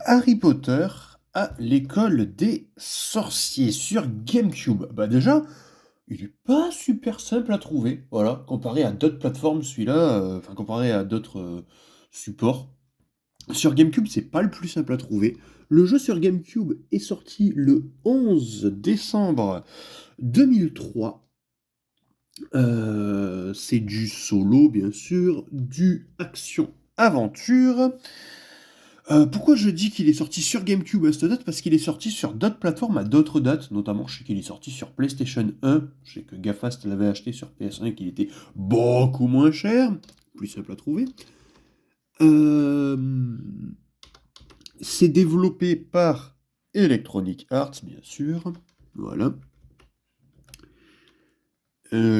Harry Potter à l'école des sorciers sur GameCube. Bah déjà, il est pas super simple à trouver, voilà, comparé à d'autres plateformes, celui-là, enfin comparé à d'autres supports. Sur GameCube, c'est pas le plus simple à trouver. Le jeu sur GameCube est sorti le 11 décembre 2003. C'est du solo, bien sûr, du action-aventure. Pourquoi je dis qu'il est sorti sur GameCube à cette date? Parce qu'il est sorti sur d'autres plateformes à d'autres dates, notamment je sais qu'il est sorti sur PlayStation 1, je sais que Gafast l'avait acheté sur PS1 et qu'il était beaucoup moins cher, plus simple à trouver. Euh, c'est développé par Electronic Arts, bien sûr. Voilà.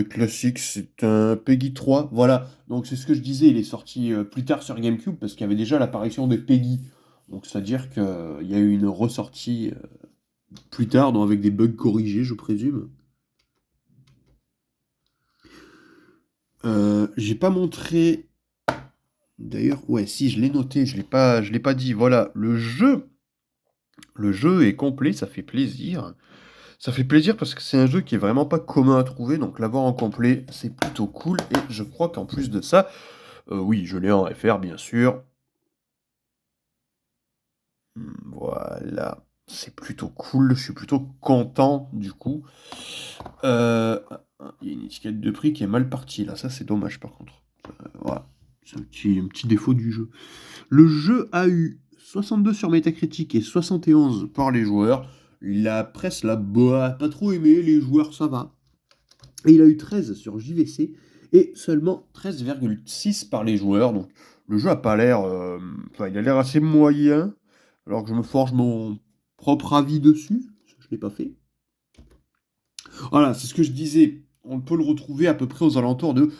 Classique, c'est un Peggy 3. Voilà. Donc c'est ce que je disais, il est sorti plus tard sur GameCube parce qu'il y avait déjà l'apparition des Peggy. Donc c'est-à-dire qu'il y a eu une ressortie plus tard, donc avec des bugs corrigés, je présume. J'ai pas montré. D'ailleurs, ouais, si, je l'ai noté, je l'ai pas dit. Voilà, le jeu est complet, ça fait plaisir. Ça fait plaisir parce que c'est un jeu qui est vraiment pas commun à trouver, donc l'avoir en complet, c'est plutôt cool. Et je crois qu'en plus de ça, oui, je l'ai en FR, bien sûr. Voilà, c'est plutôt cool, je suis plutôt content du coup. Il y a une étiquette de prix qui est mal partie là, ça c'est dommage par contre. Voilà, c'est un petit défaut du jeu. Le jeu a eu 62 sur Metacritic et 71 par les joueurs. La presse l'a pas trop aimé, les joueurs ça va. Et il a eu 13 sur JVC et seulement 13,6 par les joueurs. Donc le jeu a pas l'air. Enfin, il a l'air assez moyen. Alors que je me forge mon propre avis dessus. Je ne l'ai pas fait. Voilà, c'est ce que je disais. On peut le retrouver à peu près aux alentours de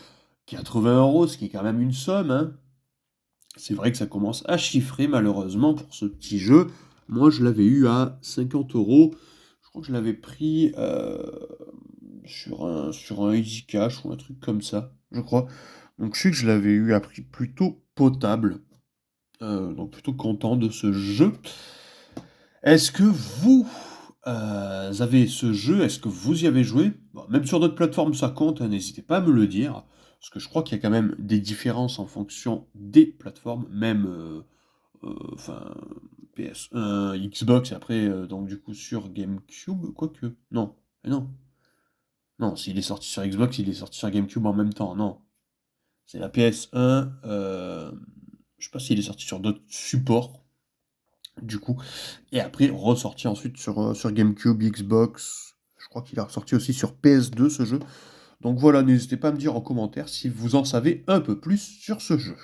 80 €, ce qui est quand même une somme, hein. C'est vrai que ça commence à chiffrer malheureusement pour ce petit jeu. Moi, je l'avais eu à 50 euros. Je crois que je l'avais pris sur un Easy Cash ou un truc comme ça, je crois. Donc je sais que je l'avais eu à prix plutôt potable. Donc plutôt content de ce jeu. Est-ce que vous avez ce jeu? Est-ce que vous y avez joué? Bon, même sur d'autres plateformes, ça compte, hein, n'hésitez pas à me le dire. Parce que je crois qu'il y a quand même des différences en fonction des plateformes, même enfin PS1, Xbox, et après, donc du coup sur GameCube, quoique. Non, mais non. Non, s'il est sorti sur Xbox, il est sorti sur GameCube en même temps. Non. C'est la PS1. Je sais pas s'il est sorti sur d'autres supports, du coup. Et après, ressorti ensuite sur GameCube, Xbox. Je crois qu'il est ressorti aussi sur PS2 ce jeu. Donc voilà, n'hésitez pas à me dire en commentaire si vous en savez un peu plus sur ce jeu.